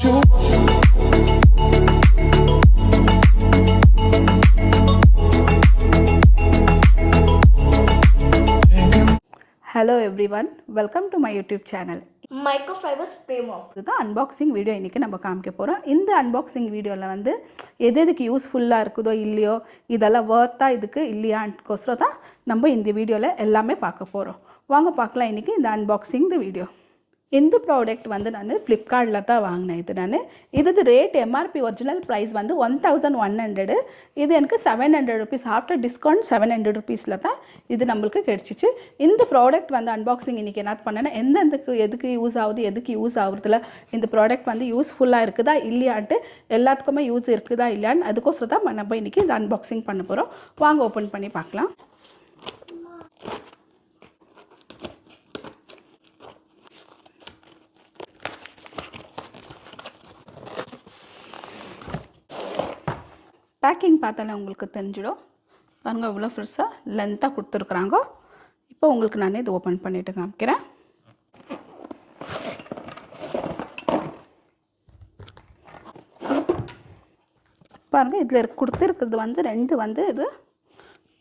Hello everyone, welcome to my YouTube channel. Microfiber spray mop. இதுதான் unboxing video இன்றைக்கி நம்ம காமிக்க போகிறோம். இந்த அன்பாக்சிங் வீடியோவில் வந்து எதுக்கு யூஸ்ஃபுல்லாக இருக்குதோ இல்லையோ, இதெல்லாம் வர்த்தாக இதுக்கு இல்லையான்கோசரம் தான் நம்ம இந்த வீடியோவில் எல்லாமே பார்க்க போகிறோம். வாங்க பார்க்கலாம் இன்றைக்கி இந்த அன்பாக்சிங் வீடியோ. இந்த ப்ராடக்ட் வந்து நான் ஃப்ளிப்கார்ட்டில் தான் வாங்கினேன். இது ரேட் எம்ஆர்பி ஒரிஜினல் ப்ரைஸ் வந்து 1100. இது எனக்கு 700 ருபீஸ் ஆஃப்டர் டிஸ்கவுண்ட் 700 ருபீஸில் தான் இது நம்மளுக்கு கிடச்சிச்சு. இந்த ப்ராடக்ட் வந்து அன்பாக்சிங் இன்றைக்கி என்ன பண்ணேன்னா எதுக்கு யூஸ் ஆகுது, எதுக்கு யூஸ் ஆகுறதுல இந்த ப்ராடக்ட் வந்து யூஸ்ஃபுல்லாக இருக்குதா இல்லையான்ட்டு எல்லாத்துக்குமே யூஸ் இருக்குதா இல்லையான்னு அதுக்கோசரம் தான் நம்ம இன்றைக்கி இந்த அன்பாக்சிங் பண்ண போகிறோம். வாங்க ஓப்பன் பண்ணி பார்க்கலாம். பேக்கிங் பார்த்தாலே உங்களுக்கு தெரிஞ்சிடும். பாருங்க இவ்வளோ ஃப்ரெஷ்ஷாக லென்த்தாக கொடுத்துருக்குறாங்க. இப்போ உங்களுக்கு நான் இது ஓப்பன் பண்ணிவிட்டு காமிக்கிறேன். பாருங்கள் இதில் கொடுத்துருக்கிறது வந்து ரெண்டு வந்து இது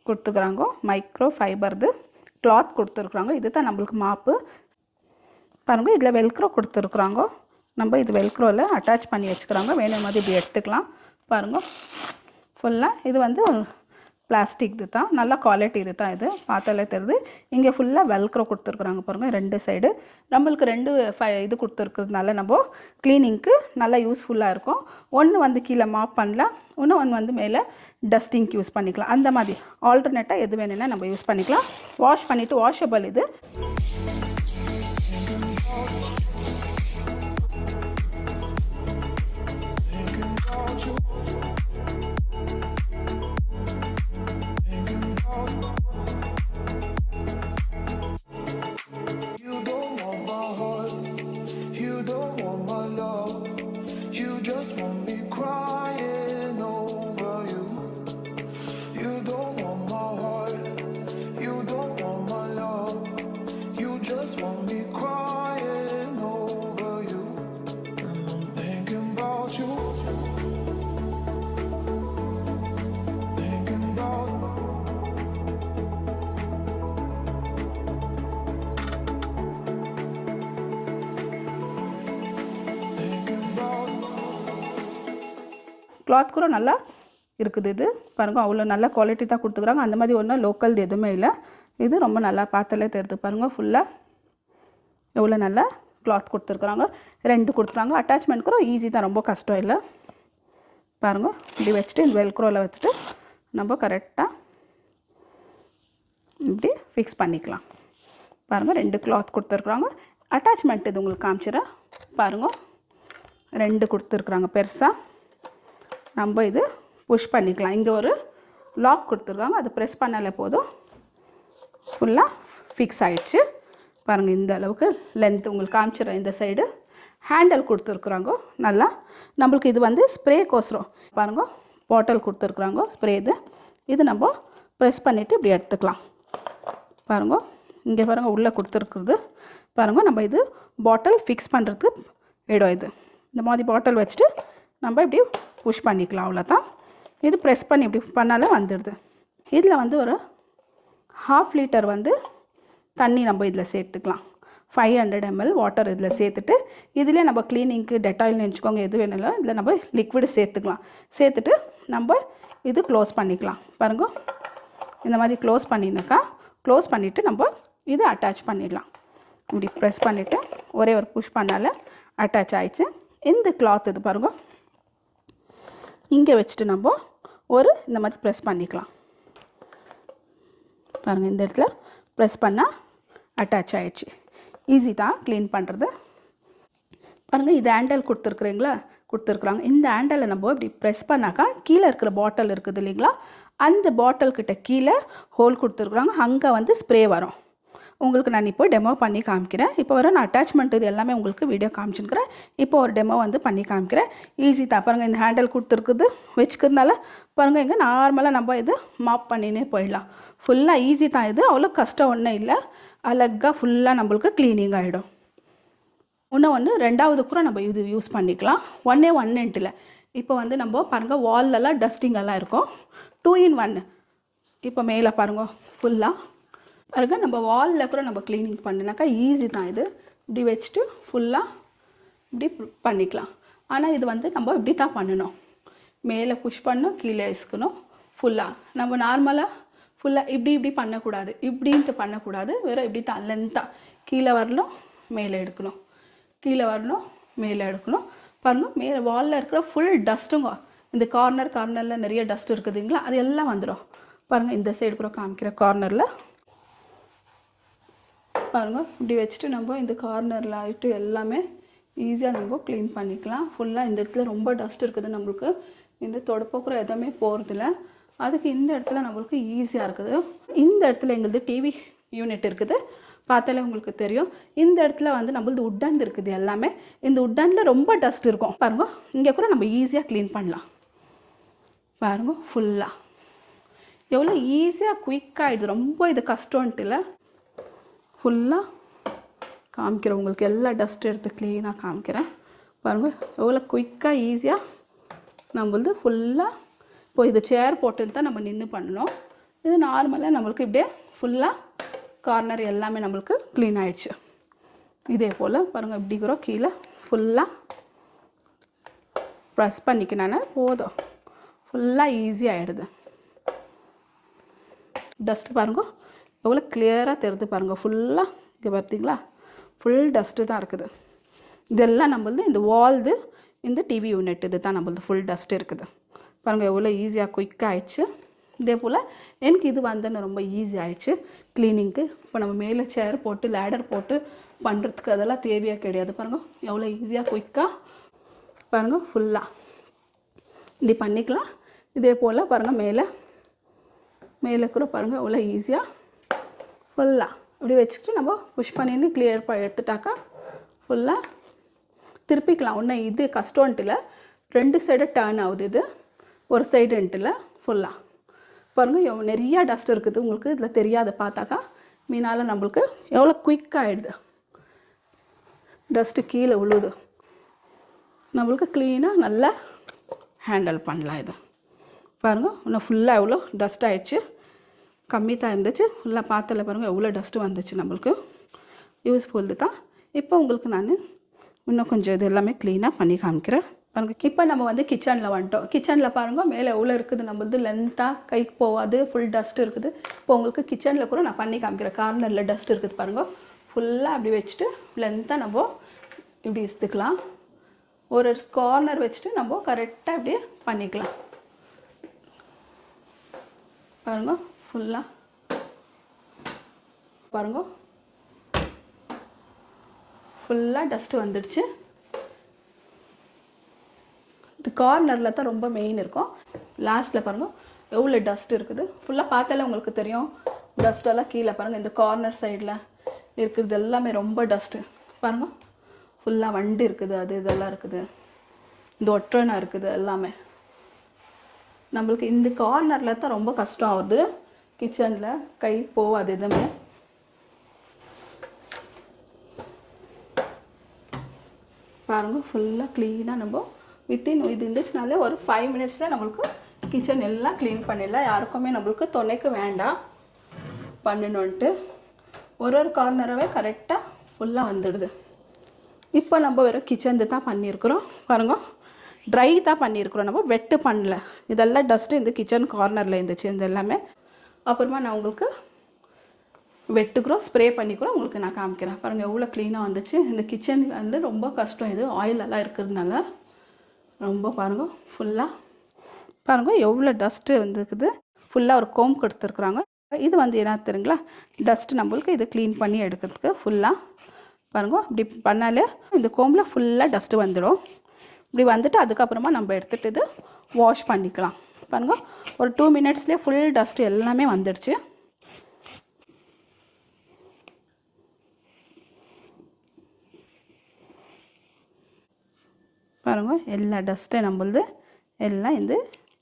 கொடுத்துக்குறாங்க. மைக்ரோ ஃபைபர்து கிளாத் கொடுத்துருக்குறாங்க. இது தான் நம்மளுக்கு மாப்பு. பாருங்கள் இதில் வெல்க்ரோ கொடுத்துருக்குறாங்க. நம்ம இது வெல்க்ரோவில் அட்டாச் பண்ணி வச்சுக்கிறாங்க. வேணும் மாதிரி இப்படி எடுத்துக்கலாம். பாருங்கள் ஃபுல்லாக இது வந்து பிளாஸ்டிக் இது தான், நல்ல குவாலிட்டி இது தான். இது பார்த்தாலே தெரியுது. இங்கே ஃபுல்லாக வெல்க்ரோ கொடுத்துருக்குறாங்க. பாருங்கள் ரெண்டு சைடு நம்மளுக்கு ரெண்டு இது கொடுத்துருக்கிறதுனால நம்ம க்ளீனிங்க்கு நல்லா யூஸ்ஃபுல்லாக இருக்கும். ஒன்று வந்து கீழே மாப் பண்ணலாம், ஒன்று வந்து மேலே டஸ்டிங்க்கு யூஸ் பண்ணிக்கலாம். அந்த மாதிரி ஆல்டர்னேட்டாக எது வேணும்னா நம்ம யூஸ் பண்ணிக்கலாம். வாஷ் பண்ணிவிட்டு வாஷபிள் இது. கிளாத் கூட நல்லா இருக்குது. இது பாருங்கள் அவ்வளோ நல்ல குவாலிட்டி தான் கொடுத்துக்குறாங்க. அந்த மாதிரி ஒன்றும் லோக்கல் எதுவுமே இல்லை. இது ரொம்ப நல்லா பார்த்தாலே தெரியுது. பாருங்கள் ஃபுல்லாக எவ்வளோ நல்லா கிளாத் கொடுத்துருக்குறாங்க. ரெண்டு கொடுத்துருக்காங்க. அட்டாச்மெண்ட் கூட ஈஸி தான், ரொம்ப கஷ்டம் இல்லை. பாருங்கள் இப்படி வச்சுட்டு இந்த வெல்க்ரோவில் வச்சுட்டு நம்ம கரெக்டாக இப்படி ஃபிக்ஸ் பண்ணிக்கலாம். பாருங்கள் ரெண்டு கிளாத் கொடுத்துருக்குறாங்க. அட்டாச்மெண்ட் இது உங்களுக்கு காமிச்சிடறேன். பாருங்கள் ரெண்டு கொடுத்துருக்குறாங்க பெருசாக. நம்ம இது புஷ் பண்ணிக்கலாம். இங்கே ஒரு லாக் கொடுத்துருக்காங்க. அது ப்ரெஸ் பண்ணாலே போதும், ஃபுல்லாக ஃபிக்ஸ் ஆகிடுச்சு. பாருங்கள் இந்த அளவுக்கு லென்த் உங்களுக்கு காமிச்சிடறேன். இந்த சைடு ஹேண்டில் கொடுத்துருக்குறாங்க. நல்லா நம்மளுக்கு இது வந்து ஸ்ப்ரேக்கோசரம் பாருங்கள் பாட்டில் கொடுத்துருக்குறாங்க ஸ்ப்ரே. இது நம்ம ப்ரெஸ் பண்ணிவிட்டு இப்படி எடுத்துக்கலாம். பாருங்கள் இங்கே பாருங்கள் உள்ளே கொடுத்துருக்குறது. பாருங்கள் நம்ம இது பாட்டில் ஃபிக்ஸ் பண்ணுறதுக்கு இடம். இது இந்த மாதிரி பாட்டில் வச்சுட்டு நம்ம இப்படி புஷ் பண்ணிக்கலாம். அவ்வளோதான். இது ப்ரெஸ் பண்ணி இப்படி பண்ணாலே வந்துடுது. இதில் வந்து ஒரு 1/2 லிட்டர் வந்து தண்ணி நம்ம இதில் சேர்த்துக்கலாம். 500 ml வாட்டர் இதில் சேர்த்துட்டு இதிலே நம்ம க்ளீனிங்க்கு டெட்டாயில்னு வச்சுக்கோங்க, எது வேணாலும் இதில் நம்ம லிக்விடு சேர்த்துக்கலாம். சேர்த்துட்டு நம்ம இது க்ளோஸ் பண்ணிக்கலாம். பாருங்கள் இந்த மாதிரி க்ளோஸ் பண்ணிவிட்டு நம்ம இது அட்டாச் பண்ணிடலாம். இப்படி ப்ரெஸ் பண்ணிவிட்டு ஒரே ஒரு புஷ் பண்ணால் அட்டாச் ஆகிடுச்சு. இந்த கிளாத் இது பாருங்கள் இங்கே வச்சுட்டு நம்ம ஒரு இந்த மாதிரி ப்ரெஸ் பண்ணிக்கலாம். பாருங்கள் இந்த இடத்துல ப்ரெஸ் பண்ணால் அட்டாச் ஆகிடுச்சு. ஈஸி தான் க்ளீன் பண்ணுறது. பாருங்கள் இது ஹேண்டல் கொடுத்துருக்குறாங்க. இந்த ஹேண்டலை நம்ம இப்படி ப்ரெஸ் பண்ணாக்கா கீழே இருக்கிற பாட்டில் இருக்குது இல்லைங்களா, அந்த பாட்டில்கிட்ட கீழே ஹோல் கொடுத்துருக்குறாங்க. அங்கே வந்து ஸ்ப்ரே வரும். உங்களுக்கு நான் இப்போ டெமோ பண்ணி காமிக்கிறேன். இப்போ வர நான் அட்டாச்மெண்ட் இது எல்லாமே உங்களுக்கு வீடியோ காமிச்சுக்கிறேன். இப்போ ஒரு டெமோ வந்து பண்ணி காமிக்கிறேன். ஈஸி தான். பாருங்கள் இந்த ஹேண்டில் கொடுத்துருக்குது வச்சுக்கிறதுனால பாருங்கள் இங்கே நார்மலாக நம்ம இது மாப் பண்ணினே போயிடலாம். ஃபுல்லாக ஈஸி தான். இது அவ்வளோ கஷ்டம் ஒன்றும் இல்லை. அழகாக ஃபுல்லாக நம்மளுக்கு க்ளீனிங் ஆகிடும். ஒன்று ரெண்டாவது கூட நம்ம இது யூஸ் பண்ணிக்கலாம். 1 இப்போ வந்து நம்ம பாருங்கள் வால்லெல்லாம் டஸ்டிங் எல்லாம் இருக்கும். 2 in 1. இப்போ மேலே பாருங்கள் ஃபுல்லாக பாருங்கள் நம்ம வாலில் கூட நம்ம க்ளீனிங் பண்ணினாக்கா ஈஸி தான். இது இப்படி வச்சுட்டு ஃபுல்லாக இப்படி பண்ணிக்கலாம். ஆனால் இது வந்து நம்ம இப்படி தான் பண்ணணும். மேலே புஷ் பண்ணணும், கீழே இசுக்கணும். ஃபுல்லாக நம்ம நார்மலாக ஃபுல்லாக இப்படி பண்ணக்கூடாது, இப்படின்ட்டு பண்ணக்கூடாது. வெறும் இப்படி தான் லென்த்தாக கீழே வரணும், மேலே எடுக்கணும், கீழே வரணும், மேலே எடுக்கணும். பாருங்கள் மேலே வாலில் இருக்கிற ஃபுல் டஸ்ட்டுங்க. இந்த கார்னரில் நிறைய டஸ்ட் இருக்குதுங்களா, அது எல்லாம் வந்துடும். பாருங்கள் இந்த சைடு கூட காமிக்கிற கார்னரில் பாருங்கள் இப்படி வச்சுட்டு நம்ம இந்த கார்னரில் ஆகிட்டு எல்லாமே ஈஸியாக நம்ம க்ளீன் பண்ணிக்கலாம். ஃபுல்லாக இந்த இடத்துல ரொம்ப டஸ்ட் இருக்குது நம்மளுக்கு, இந்த தொடப்போக்குற எதுவுமே போகிறதில்ல. அதுக்கு இந்த இடத்துல நம்மளுக்கு ஈஸியாக இருக்குது. இந்த இடத்துல எங்களுது டிவி யூனிட் இருக்குது, பார்த்தாலே உங்களுக்கு தெரியும். இந்த இடத்துல வந்து நம்மளது உட்டன் இருக்குது எல்லாமே. இந்த உட்டனில் ரொம்ப டஸ்ட் இருக்கும் பாருங்க. இங்கே கூட நம்ம ஈஸியாக க்ளீன் பண்ணலாம் பாருங்க. ஃபுல்லாக எவ்வளோ ஈஸியாக குயிக்காகிடுது. ரொம்ப இது கஷ்டம்ன்ட்டு இல்லை. ஃபுல்லாக காமிக்கிறேன் உங்களுக்கு, எல்லா டஸ்ட் எடுத்து க்ளீனாக காமிக்கிறேன் பாருங்கள். எவ்வளோ குயிக்காக ஈஸியாக நம்மளது ஃபுல்லாக. இப்போ இது சேர் போட்டு தான் நம்ம நின்று பண்ணணும். இது நார்மலாக நம்மளுக்கு இப்படியே ஃபுல்லாக கார்னர் எல்லாமே நம்மளுக்கு க்ளீன் ஆகிடுச்சு. இதே போல் பாருங்கள் இப்படி கூட கீழே ஃபுல்லாக ப்ரெஸ் பண்ணிக்கினானே போதும், ஃபுல்லாக ஈஸியாகிடுது. டஸ்ட்டு பாருங்க எவ்வளோ கிளியராக தெரியுது பாருங்கள். ஃபுல்லாக இங்கே பார்த்தீங்களா, ஃபுல் டஸ்ட்டு தான் இருக்குது. இதெல்லாம் நம்மளது இந்த வால்து இந்த டிவி யூனிட் இது தான் நம்மளது ஃபுல் டஸ்ட் இருக்குது பாருங்கள். எவ்வளோ ஈஸியாக குயிக்காக ஆயிடுச்சு. இதே போல் எனக்கு இது வந்து ரொம்ப ஈஸி ஆகிடுச்சு க்ளீனிங்க்கு. இப்போ நம்ம மேலே சேர் போட்டு லேடர் போட்டு பண்ணுறதுக்கு அதெல்லாம் தேவையாக கிடையாது பாருங்கள். எவ்வளோ ஈஸியாக குயிக்காக பாருங்கள் ஃபுல்லாக இப்படி பண்ணிக்கலாம். இதே போல் பாருங்கள் மேலே கூட பாருங்கள் எவ்வளோ ஈஸியாக ஃபுல்லாக இப்படி வச்சுட்டு நம்ம புஷ் பண்ணின்னு கிளியர் எடுத்துட்டாக்கா ஃபுல்லாக திருப்பிக்கலாம். ஒன்றும் இது கஷ்டம்ன்ட்டு இல்லை, 2 சைடு டர்ன் ஆகுது. இது ஒரு சைடுன்ட்டு ஃபுல்லாக பாருங்கள் நிறையா டஸ்ட் இருக்குது உங்களுக்கு. இதில் தெரியாத பார்த்தாக்கா மீனால் நம்மளுக்கு எவ்வளோ குயிக்காக ஆகிடுது. டஸ்ட்டு கீழே விழுது, நம்மளுக்கு க்ளீனாக நல்லா ஹேண்டில் பண்ணலாம். இது பாருங்கள் இன்னும் ஃபுல்லாக எவ்வளோ டஸ்ட் ஆகிடுச்சு. கம்மி தான் இருந்துச்சு, ஃபுல்லாக பார்த்தல பாருங்கள் எவ்வளோ டஸ்ட்டு வந்துச்சு. நம்மளுக்கு யூஸ்ஃபுல் தான். இப்போ உங்களுக்கு நான் இன்னும் கொஞ்சம் இது எல்லாமே க்ளீனாக பண்ணி காமிக்கிறேன் பாருங்கள். இப்போ நம்ம வந்து கிச்சனில் வந்துட்டோம். கிச்சனில் பாருங்கள் மேலே எவ்வளோ இருக்குது நம்மளது, லென்த்தாக கைக்கு போகாது, ஃபுல் டஸ்ட் இருக்குது. இப்போ உங்களுக்கு கிச்சனில் கூட நான் பண்ணி காமிக்கிறேன். கார்னரில் டஸ்ட் இருக்குது பாருங்கள். ஃபுல்லாக அப்படி வச்சுட்டு லென்த்தாக நம்ம இப்படி இசுத்துக்கலாம். ஒரு கார்னர் வச்சுட்டு நம்ம கரெக்டாக இப்படியே பண்ணிக்கலாம் பாருங்க. ஃபுல்லாக பாருங்க ஃபுல்லாக டஸ்ட்டு வந்துடுச்சு. இது கார்னரில் தான் ரொம்ப மெயின் இருக்கும். லாஸ்ட்டில் பாருங்கள் எவ்வளோ டஸ்ட் இருக்குது. ஃபுல்லாக பார்த்தாலே உங்களுக்கு தெரியும். டஸ்ட்டெல்லாம் கீழே பாருங்கள், இந்த கார்னர் சைடில் இருக்கிறது எல்லாமே ரொம்ப டஸ்ட்டு பாருங்கள். ஃபுல்லாக வண்டு இருக்குது, அது இதெல்லாம் இருக்குது, இந்த ஒற்றனை இருக்குது எல்லாமே. நம்மளுக்கு இந்த கார்னரில் தான் ரொம்ப கஷ்டம் ஆகுது. கிச்சனில் கை போகாது எதுவுமே. பாருங்கள் ஃபுல்லாக க்ளீனாக நம்ம வித்தின் இது இருந்துச்சுனாலே ஒரு 5 மினிட்ஸில் நம்மளுக்கு கிச்சன் எல்லாம் க்ளீன் பண்ணிடலாம். யாருக்குமே நம்மளுக்கு துணைக்கு வேண்டாம் பண்ணணுன்ட்டு. ஒரு கார்னராகவே கரெக்டாக ஃபுல்லாக வந்துடுது. இப்போ நம்ம வெறும் கிச்சன் தான் பண்ணியிருக்கிறோம் பாருங்கள். ட்ரை தான் பண்ணியிருக்கிறோம், நம்ம வெட்டு பண்ணல. இதெல்லாம் டஸ்ட்டு இந்த கிச்சன் கார்னரில் இருந்துச்சு இது எல்லாமே. அப்புறமா நான் உங்களுக்கு வெட்டுக்கிறோம், ஸ்ப்ரே பண்ணிக்கிறோம், உங்களுக்கு நான் காமிக்கிறேன் பாருங்கள் எவ்வளோ க்ளீனாக வந்துச்சு. இந்த கிச்சன் வந்து ரொம்ப கஷ்டம். இது ஆயிலெல்லாம் இருக்கிறதுனால ரொம்ப பாருங்கள் ஃபுல்லாக பாருங்கள் எவ்வளோ டஸ்ட்டு வந்துருக்குது. ஃபுல்லாக ஒரு கோம் கொடுத்துருக்குறாங்க. இது வந்து என்ன தெரியுங்களா, டஸ்ட்டு நம்மளுக்கு இது க்ளீன் பண்ணி எடுக்கிறதுக்கு ஃபுல்லாக பாருங்கள். இப்படி பண்ணாலே இந்த கோமில் ஃபுல்லாக டஸ்ட்டு வந்துடும். இப்படி வந்துட்டு அதுக்கப்புறமா நம்ம எடுத்துகிட்டு இது வாஷ் பண்ணிக்கலாம் பாருங்கள். ஒரு 2 மினிட்ஸ்லேயே ஃபுல் டஸ்ட்டு எல்லாமே வந்துடுச்சு. பாருங்கள் எல்லா டஸ்ட்டும் நம்மளது எல்லாம்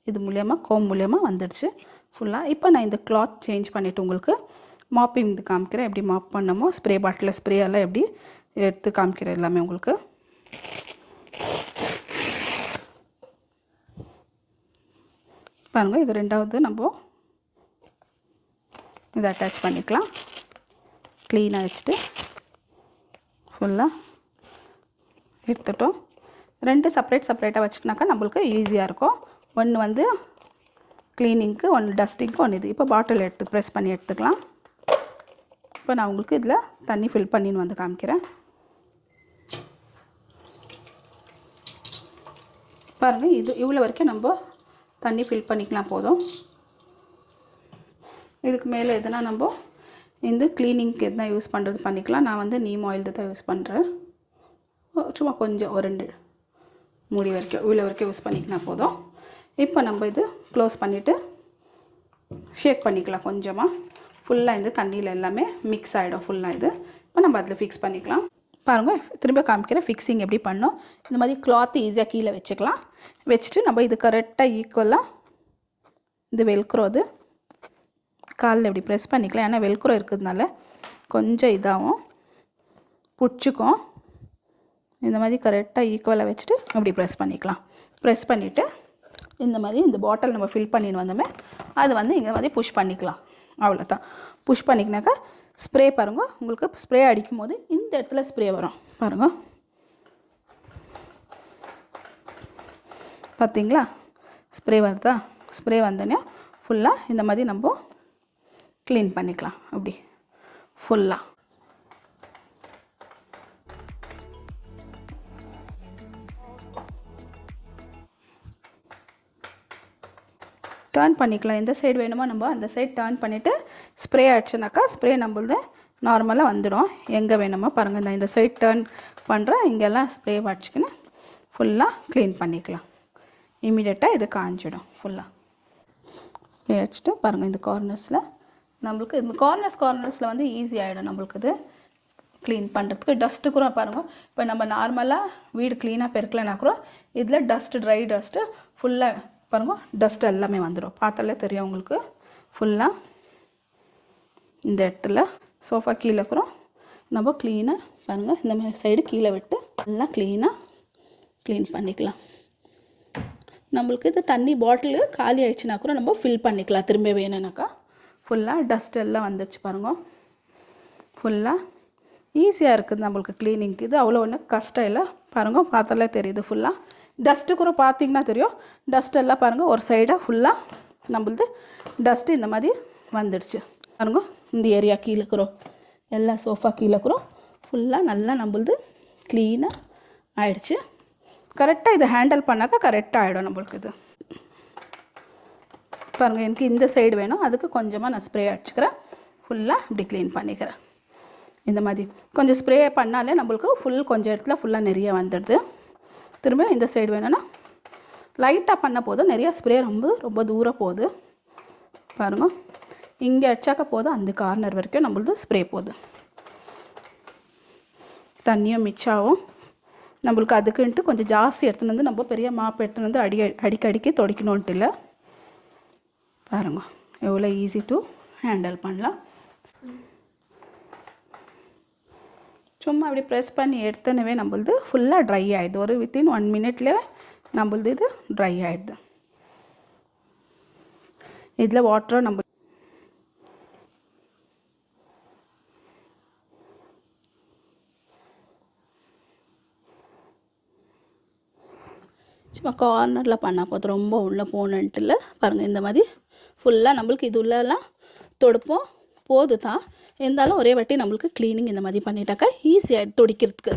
இது மூலியமாக கோம் மூலியமாக வந்துடுச்சு ஃபுல்லாக. இப்போ நான் இந்த கிளாத் சேஞ்ச் பண்ணிவிட்டு உங்களுக்கு மாப்பிங் காமிக்கிறேன், எப்படி மாப் பண்ணமோ. ஸ்ப்ரே பாட்டில் ஸ்ப்ரே எல்லாம் எப்படி எடுத்து காமிக்கிறேன் எல்லாமே உங்களுக்கு. பாருங்கள், இது ரெண்டாவது நம்ம இதை அட்டாச் பண்ணிக்கலாம். க்ளீனாக வச்சுட்டு ஃபுல்லாக எடுத்துட்டோம். ரெண்டு செப்பரேட்டாக வச்சுக்கினாக்கா நம்மளுக்கு ஈஸியாக இருக்கும். ஒன்று வந்து க்ளீனிங்க்கு, ஒன்று டஸ்டிங்க்கு, ஒன்று இது. இப்போ பாட்டில் எடுத்து ப்ரெஸ் பண்ணி எடுத்துக்கலாம். இப்போ நான் உங்களுக்கு இதில் தண்ணி ஃபில் பண்ணின்னு வந்து காமிக்கிறேன். பாருங்கள், இது இவ்வளோ வரைக்கும் நம்ம தண்ணி ஃபில் பண்ணிக்கலாம் போதும். இதுக்கு மேலே எதுனா நம்ம இந்த க்ளீனிங்க்கு எதுனா யூஸ் பண்ணுறது பண்ணிக்கலாம். நான் வந்து நீம் ஆயில் தான் யூஸ் பண்ணுறேன். சும்மா கொஞ்சம் ஒரு 2 மூடி வரைக்கும் இவ்வளோ வரைக்கும் யூஸ் பண்ணிக்கினா போதும். இப்போ நம்ம இது க்ளோஸ் பண்ணிவிட்டு ஷேக் பண்ணிக்கலாம். கொஞ்சமாக ஃபுல்லாக இந்த தண்ணியில் எல்லாமே மிக்ஸ் ஆகிடும் ஃபுல்லாக. இது இப்போ நம்ம அதில் ஃபிக்ஸ் பண்ணிக்கலாம். பாருங்கள், திரும்ப காமிக்கிறேன் ஃபிக்ஸிங் எப்படி பண்ணோம். இந்த மாதிரி கிளாத் ஈஸியாக கீழே வச்சுக்கலாம். வச்சுட்டு நம்ம இது கரெக்டாக ஈக்குவலாக இது வெல்க்ரோது காலில் இப்படி ப்ரெஸ் பண்ணிக்கலாம். ஏன்னா வெல்க்ரோ இருக்கிறதுனால கொஞ்சம் இதாகும், பிடிச்சிக்கும். இந்த மாதிரி கரெக்டாக ஈக்குவலாக வச்சுட்டு அப்படி ப்ரெஸ் பண்ணிக்கலாம். ப்ரெஸ் பண்ணிவிட்டு இந்த மாதிரி இந்த பாட்டில் நம்ம ஃபில் பண்ணின்னு வந்தோமே அது வந்து இங்கே மாதிரி புஷ் பண்ணிக்கலாம். அவ்வளோதான். புஷ் பண்ணிக்கினாக்கா ஸ்ப்ரே பாருங்கள், உங்களுக்கு ஸ்ப்ரே அடிக்கும் போது இந்த இடத்துல ஸ்ப்ரே வரும் பாருங்கள். பார்த்தீங்களா, ஸ்ப்ரே வருதா? ஸ்ப்ரே வந்தோடனே ஃபுல்லாக இந்த மாதிரி நம்ம க்ளீன் பண்ணிக்கலாம். அப்படி ஃபுல்லாக டர்ன் பண்ணிக்கலாம். எந்த சைடு வேணுமோ நம்ம அந்த சைடு டர்ன் பண்ணிவிட்டு ஸ்ப்ரே அடிச்சோனாக்கா ஸ்ப்ரே நம்மளது நார்மலாக வந்துடும். எங்கே வேணுமோ பாருங்கள், நான் இந்த சைடு டர்ன் பண்ணுறேன். இங்கெல்லாம் ஸ்ப்ரே அடிச்சுக்கின்னு ஃபுல்லாக க்ளீன் பண்ணிக்கலாம். இமீடியட்டாக இது காஞ்சிடும். ஃபுல்லாக ஸ்ப்ரே அடிச்சுட்டு பாருங்கள், இந்த கார்னர்ஸில் நம்மளுக்கு இந்த கார்னர்ஸில் வந்து ஈஸி ஆகிடும் நம்மளுக்கு இது க்ளீன் பண்ணுறதுக்கு. டஸ்ட்டு கூட பாருங்கள், இப்போ நம்ம நார்மலாக வீடு க்ளீனாக பெருக்கலைனா கூட இதில் டஸ்ட்டு, ட்ரை டஸ்ட்டு ஃபுல்லாக பாருங்கள், டஸ்ட் எல்லாமே வந்துடும். பார்த்தாலே தெரியும் உங்களுக்கு. ஃபுல்லாக இந்த இடத்துல சோஃபா கீழே கூட நம்ம க்ளீனாக பாருங்கள், இந்த மாதிரி சைடு கீழே விட்டு எல்லாம் க்ளீன் பண்ணிக்கலாம். நம்மளுக்கு இது தண்ணி பாட்டிலு காலி ஆகிடுச்சுனா கூட நம்ம ஃபில் பண்ணிக்கலாம். திரும்ப வேணும்னாக்கா ஃபுல்லாக டஸ்ட் எல்லாம் வந்துடுச்சு பாருங்கள். ஃபுல்லாக ஈஸியாக இருக்குது நம்மளுக்கு க்ளீனிங்க்கு. இது அவ்வளோ ஒன்றும் கஷ்டம் இல்லை. பாருங்கள், பார்த்தாலே தெரியுது. ஃபுல்லாக டஸ்ட்டு கூட பார்த்திங்கன்னா தெரியும். டஸ்ட் எல்லாம் பாருங்கள், ஒரு சைடாக ஃபுல்லாக நம்மளது டஸ்ட்டு இந்த மாதிரி வந்துடுச்சு பாருங்க. இந்த ஏரியா கீழே இருக்கிறோம், எல்லா சோஃபா கீழே இருக்கிறோம் ஃபுல்லாக நல்லா நம்மளது க்ளீனாக ஆயிடுச்சு. கரெக்டாக இதை ஹேண்டில் பண்ணாக்கா கரெக்டாக ஆகிடும் நம்மளுக்கு. இது பாருங்கள், எனக்கு இந்த சைடு வேணும், அதுக்கு கொஞ்சமாக நான் ஸ்ப்ரே அடிச்சுக்கிறேன். ஃபுல்லாக இப்படி க்ளீன் பண்ணிக்கிறேன். இந்த மாதிரி கொஞ்சம் ஸ்ப்ரே பண்ணாலே நம்மளுக்கு கொஞ்சம் இடத்துல ஃபுல்லாக நிறைய வந்துடுது. திரும்ப இந்த சைடு வேணும்னா லைட்டாக பண்ண போதும், நிறையா ஸ்ப்ரே ரொம்ப தூரம் போகுது பாருங்கள். இங்கே அடிச்சாக்க போதும், அந்த கார்னர் வரைக்கும் நம்மளது ஸ்ப்ரே போகுது. தண்ணியும் மிச்சாகும் நம்மளுக்கு. அதுக்குன்ட்டு கொஞ்சம் ஜாஸ்தி எடுத்துன்னு வந்து நம்ம பெரிய மாப்பு எடுத்துன்னு வந்து அடிக்கடிக்கு துடைக்கணுன்ட்டு இல்லை. பாருங்க, எவ்வளோ ஈஸி டு ஹேண்டில் பண்ணலாம். சும்மா அப்படி ப்ரெஸ் பண்ணி எடுத்தனவே நம்மளது ஃபுல்லாக ட்ரை ஆகிடுது. ஒரு வித்தின் 1 மினிட்லேயே நம்மளது இது ட்ரை ஆகிடுது. இதில் வாட்டரை நம்ம சும்மா கார்னரில் பண்ணால் போதும், ரொம்ப உள்ளே போகணுன்ட்டு இல்லை. பாருங்கள், இந்த மாதிரி ஃபுல்லாக நம்மளுக்கு இது உள்ளெல்லாம் தொடுப்போம் போது தான். இருந்தாலும் ஒரே வாட்டி நம்மளுக்கு க்ளீனிங் இந்த மாதிரி பண்ணிட்டாக்கா ஈஸியாக துடைக்கிறதுக்கு.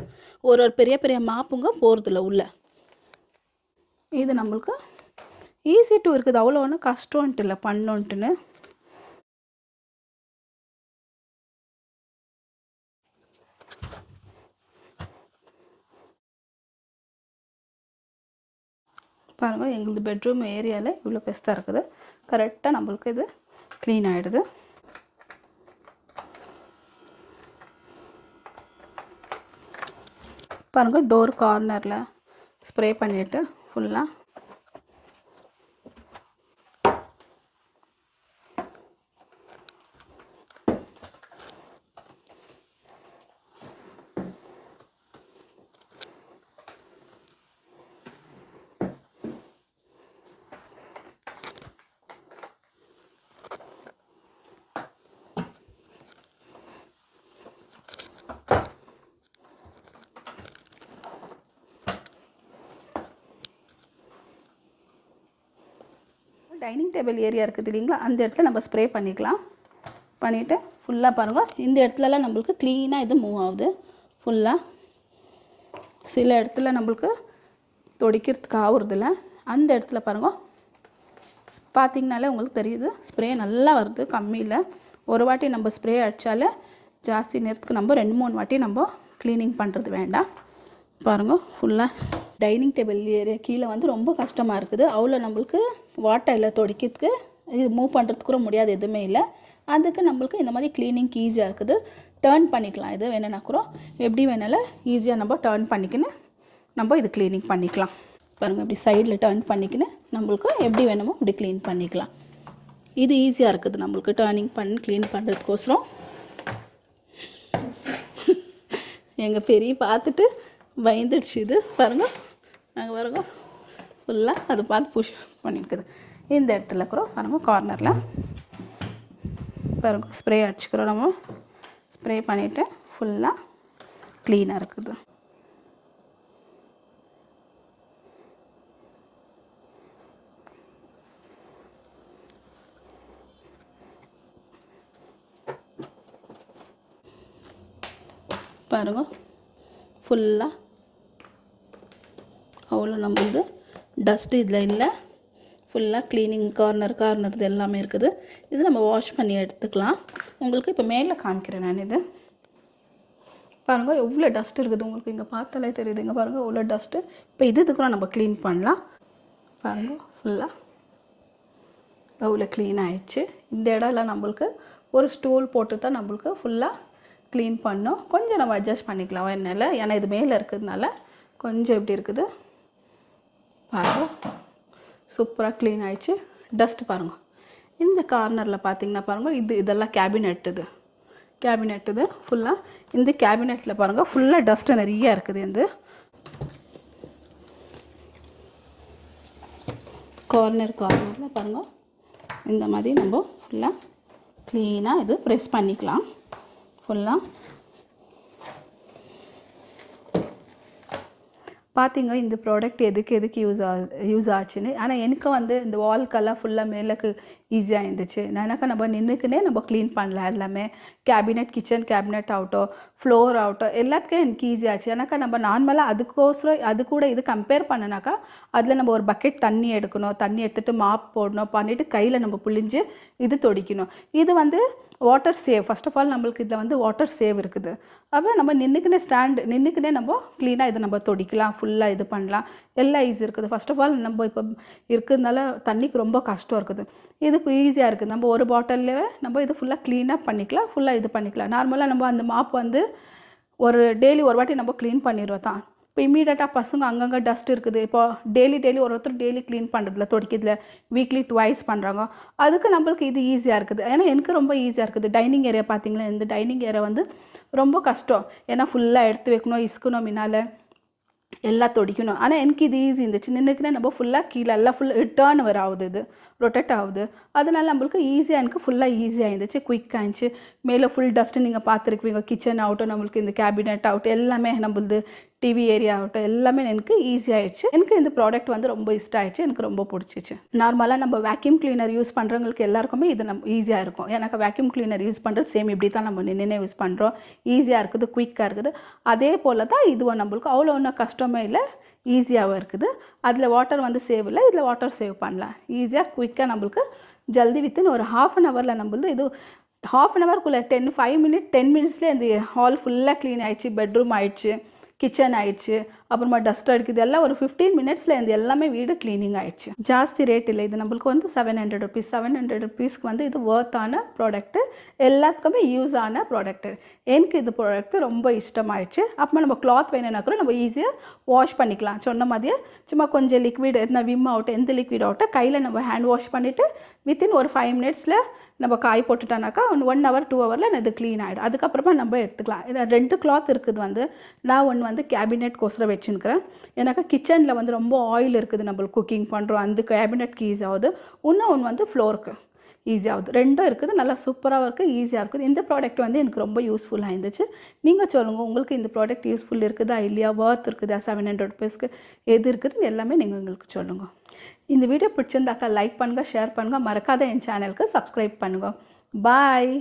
ஒரு பெரிய பெரிய மாப்புங்க போகிறதில்ல உள்ள. இது நம்மளுக்கு ஈஸி டு இருக்குது. அவ்வளோ ஒன்றும் கஷ்டம்ன்ட்டு இல்லை பண்ணோன்ட்டுன்னு. பாருங்கள், எங்களது பெட்ரூம் ஏரியாவில் இவ்வளோ பெருசாக இருக்குது. கரெக்டாக நம்மளுக்கு இது க்ளீன் ஆகிடுது. பாருங்கள், டோர் கார்னரில் ஸ்ப்ரே பண்ணிவிட்டு ஃபுல்லாக டைனிங் டேபிள் ஏரியா இருக்குது இல்லைங்களா, அந்த இடத்துல நம்ம ஸ்ப்ரே பண்ணிக்கலாம். பண்ணிவிட்டு ஃபுல்லாக பாருங்கள், இந்த இடத்துலலாம் நம்மளுக்கு க்ளீனாக இது மூவ் ஆகுது. ஃபுல்லாக சில இடத்துல நம்மளுக்கு துடைக்கிறதுக்கு ஆகுறதில்ல, அந்த இடத்துல பாருங்கள் பார்த்திங்கனாலே உங்களுக்கு தெரியுது ஸ்ப்ரே நல்லா வருது. கம்மியில் ஒரு வாட்டி நம்ம ஸ்ப்ரே அடித்தாலே ஜாஸ்தி நேரத்துக்கு நம்ம 2-3 வாட்டி நம்ம க்ளீனிங் பண்ணுறது வேண்டாம். பாருங்கள் ஃபுல்லாக டைனிங் டேபிள் ஏரியா கீழே வந்து ரொம்ப கஷ்டமாக இருக்குது. அவ்வளோ நம்மளுக்கு வாட்டரில் துடைக்கிறதுக்கு இது மூவ் பண்ணுறதுக்கு கூட முடியாது, எதுவுமே இல்லை. அதுக்கு நம்மளுக்கு இந்த மாதிரி க்ளீனிங்க்கு ஈஸியாக இருக்குது. டர்ன் பண்ணிக்கலாம், இது வேணும்னா கூட எப்படி வேணாலும் ஈஸியாக நம்ம டர்ன் பண்ணிக்கின்னு நம்ம இது க்ளீனிங் பண்ணிக்கலாம். பாருங்கள் இப்படி சைடில் டர்ன் பண்ணிக்கின்னு நம்மளுக்கு எப்படி வேணுமோ இப்படி க்ளீன் பண்ணிக்கலாம். இது ஈஸியாக இருக்குது நம்மளுக்கு டர்னிங் பண்ணி க்ளீன் பண்ணுறதுக்கோசரம். எங்கள் பெரிய பார்த்துட்டு பயந்துடுச்சு. இது பாருங்கள், நாங்கள் பாருங்க ஃபுல்லாக அதை பார்த்து புஷ் பண்ணியிருக்குது. இந்த இடத்துல கூட பாருங்கள் கார்னரில் பாருங்கள் ஸ்ப்ரே அடிச்சுக்கிறோம். நம்ம ஸ்ப்ரே பண்ணிவிட்டு ஃபுல்லாக க்ளீனாக இருக்குது. பாருங்கள் ஃபுல்லாக அவ்வளோ நம்ம இது டஸ்ட்டு இதில் இல்லை. ஃபுல்லாக க்ளீனிங் கார்னர் இது எல்லாமே இருக்குது. இது நம்ம வாஷ் பண்ணி எடுத்துக்கலாம். உங்களுக்கு இப்போ மேலே காமிக்கிறேன் நான். இது பாருங்கள் எவ்வளோ டஸ்ட் இருக்குது உங்களுக்கு இங்கே பார்த்தாலே தெரியுது. இங்கே பாருங்கள் எவ்வளோ டஸ்ட்டு. இப்போ இதுக்கு நம்ம க்ளீன் பண்ணலாம். பாருங்கள் ஃபுல்லாக எவ்வளோ க்ளீன் ஆகிடுச்சு. இந்த இடம்லாம் நம்மளுக்கு ஒரு ஸ்டூல் போட்டு தான் நம்மளுக்கு ஃபுல்லாக க்ளீன் பண்ணோம். கொஞ்சம் நம்ம அட்ஜஸ்ட் பண்ணிக்கலாம் என்னால், ஏன்னா இது மேலே இருக்கிறதுனால கொஞ்சம் எப்படி இருக்குது பாருங்கள். சூப்பராக க்ளீன் ஆகிடுச்சு. டஸ்ட்டு பாருங்கள் இந்த கார்னரில் பார்த்திங்கன்னா பாருங்கள் இதெல்லாம் கேபினெட் இது ஃபுல்லாக. இந்த கேபினெட்டில் பாருங்கள் ஃபுல்லாக டஸ்ட்டு நிறையா இருக்குது. இந்த கார்னரில் பாருங்கள் இந்த மாதிரி நம்ம ஃபுல்லாக க்ளீனாக இது ப்ரெஸ் பண்ணிக்கலாம். ஃபுல்லாக பார்த்திங்க இந்த ப்ராடக்ட் எதுக்கு யூஸ் ஆச்சுன்னு. ஆனால் எனக்கு வந்து இந்த வால்கெல்லாம் ஃபுல்லாக மேலுக்கு ஈஸியாக இருந்துச்சு. எனக்கு நம்ம நின்றுக்குன்னே நம்ம க்ளீன் பண்ணலாம் எல்லாமே. கேபினெட், கிச்சன் கேபினெட் ஆகட்டும், ஃப்ளோர் ஆகட்டும், எல்லாத்துக்கும் எனக்கு ஈஸியாச்சு. ஏன்னாக்கா நம்ம நார்மலாக அதுக்கோசரம் அது கூட இது கம்பேர் பண்ணினாக்கா அதில் நம்ம ஒரு பக்கெட் தண்ணி எடுக்கணும், தண்ணி எடுத்துகிட்டு மாப் போடணும், பண்ணிவிட்டு கையில் நம்ம புழிஞ்சு இது தொடிக்கணும். இது வந்து water save. First of all நம்மளுக்கு இதில் வந்து வாட்டர் சேவ் இருக்குது. அப்போ நம்ம நின்றுக்குனே நம்ம க்ளீனாக இதை நம்ம தொடிக்கலாம், ஃபுல்லாக இது பண்ணலாம், எல்லாம் ஈஸி இருக்குது. ஃபர்ஸ்ட் ஆஃப் ஆல் நம்ம இப்போ இருக்கிறதுனால தண்ணிக்கு ரொம்ப கஷ்டம் இருக்குது. இதுக்கு ஈஸியாக இருக்குது. நம்ம ஒரு பாட்டில்லே நம்ம இது ஃபுல்லாக க்ளீனாக பண்ணிக்கலாம், ஃபுல்லாக இது பண்ணிக்கலாம். நார்மலாக நம்ம அந்த மாப் வந்து டெய்லி ஒரு வாட்டி நம்ம க்ளீன் பண்ணிடுவோம் தான். இப்போ இம்மீடியட்டாக பசங்க அங்கங்கே டஸ்ட் இருக்குது. இப்போ டெய்லி ஒருத்தர் டெய்லி க்ளீன் பண்ணுறதுல துடைக்கிறதுல வீக்லி 2 பண்ணுறாங்க. அதுக்கு நம்மளுக்கு இது ஈஸியாக இருக்குது. ஏன்னா எனக்கு ரொம்ப ஈஸியாக இருக்குது. டைனிங் ஏரியா பார்த்திங்களா, இந்த டைனிங் ஏரியா வந்து ரொம்ப கஷ்டம். ஏன்னா ஃபுல்லாக எடுத்து வைக்கணும், இசுக்கணும், முன்னால் எல்லாம் துடிக்கணும். ஆனால் எனக்கு இது ஈஸி இருந்துச்சு. நின்றுக்குன்னா நம்ம ஃபுல்லாக கீழே எல்லாம் டர்ன் ஆகுது, இது ரொட்டேட் ஆகுது. அதனால் நம்மளுக்கு ஈஸியாக எனக்கு ஃபுல்லாக ஈஸியாக இருந்துச்சு, குயிக்காக இருந்துச்சு. மேலே ஃபுல் டஸ்ட்டு நீங்கள் பார்த்துருக்குவீங்க. கிச்சன் ஆகட்டும், நம்மளுக்கு இந்த கேபினெட் ஆகட்டும், எல்லாமே நம்மளது டிவி ஏரியா ஆகட்டும், எல்லாமே எனக்கு ஈஸியாகிடுச்சு. எனக்கு இந்த ப்ராடக்ட் வந்து ரொம்ப இஷ்டம் ஆகிடுச்சு, எனக்கு ரொம்ப பிடிச்சிச்சு. நார்மலாக நம்ம வேக்யூம் கிளீனர் யூஸ் பண்ணுறவங்களுக்கு எல்லாருக்குமே இது நம்ம ஈஸியாக இருக்கும். எனக்கு வேக்யூம் கிளீனர் யூஸ் பண்ணுறது சேம் இப்படி தான் நம்ம நின்று யூஸ் பண்ணுறோம். ஈஸியாக இருக்குது, குயிக்காக இருக்குது. அதே போல் தான் இதுவும் நம்மளுக்கு அவ்வளோ ஒன்றும் கஷ்டமே இல்லை, ஈஸியாகவும் இருக்குது. அதில் வாட்டர் வந்து சேவ் இல்லை, இதில் வாட்டர் சேவ் பண்ணலாம். ஈஸியாக குயிக்காக நம்மளுக்கு ஜல்தி வித்தின் ஒரு 1/2 hour நம்மளது இது 1/2 hourக்குள்ளே 10 minutesலேயே இந்த ஹால் ஃபுல்லாக க்ளீன் ஆகிடுச்சு. பெட்ரூம் ஆகிடுச்சு, கிச்சன் ஆகிடுச்சு, அப்புறமா டஸ்ட் அடிக்குது, எல்லாம் ஒரு 15 minutesல இந்த எல்லாமே வீடு க்ளீனிங் ஆகிடுச்சு. ஜாஸ்தி ரேட் இல்லை. இது நம்மளுக்கு வந்து 700 rupees. 700 rupeesக்கு வந்து இது ஒர்த்தான ப்ராடக்ட்டு, எல்லாத்துக்குமே யூஸ் ஆன ப்ராடக்ட்டு. எனக்கு இது ப்ராடக்ட்டு ரொம்ப இஷ்டமாயிடுச்சு. அப்புறமா நம்ம கிளாத் வேணும்னா கூட நம்ம ஈஸியாக வாஷ் பண்ணிக்கலாம். சொன்ன மாதிரியே சும்மா கொஞ்சம் லிக்விட், எந்த விம் ஆகட்டும், எந்த லிக்விட் ஆகட்டும், கையில் நம்ம ஹேண்ட் வாஷ் பண்ணிவிட்டு வித்தின் ஒரு 5 minutesல நம்ம காய் போட்டுட்டோன்னாக்கா 1 hour 2 hourல இது க்ளீன் ஆகிடும். அதுக்கப்புறமா நம்ம எடுத்துக்கலாம். இது 2 cloth இருக்குது. வந்து நான் ஒன்று வந்து கேபினெட் கோசரம் வச்சுருக்கிறேன். ஏன்னாக்கா கிச்சனில் வந்து ரொம்ப ஆயில் இருக்குது, நம்ம குக்கிங் பண்ணுறோம், அந்த கேபினெட் கீஸ் ஆகுது. இன்னும் ஒன்று வந்து ஃப்ளோருக்கு. ஈஸியாகுது. ரெண்டும் இருக்குது, நல்லா சூப்பராகவும் இருக்குது, ஈஸியாக இருக்குது. இந்த ப்ராடக்ட் வந்து எனக்கு ரொம்ப யூஸ்ஃபுல்லாக இருந்துச்சு. நீங்கள் சொல்லுங்கள், உங்களுக்கு இந்த ப்ராடக்ட் யூஸ்ஃபுல் இருக்குதா இல்லையா, ஒர்த் இருக்குதா, 700 ருபீஸ்க்கு எது இருக்குது எல்லாமே நீங்கள் எங்களுக்கு சொல்லுங்கள். இந்த வீடியோ பிடிச்சிருந்தாக்கா லைக் பண்ணுங்கள், ஷேர் பண்ணுங்கள், மறக்காத என் சேனலுக்கு சப்ஸ்கிரைப் பண்ணுங்கள். பாய்.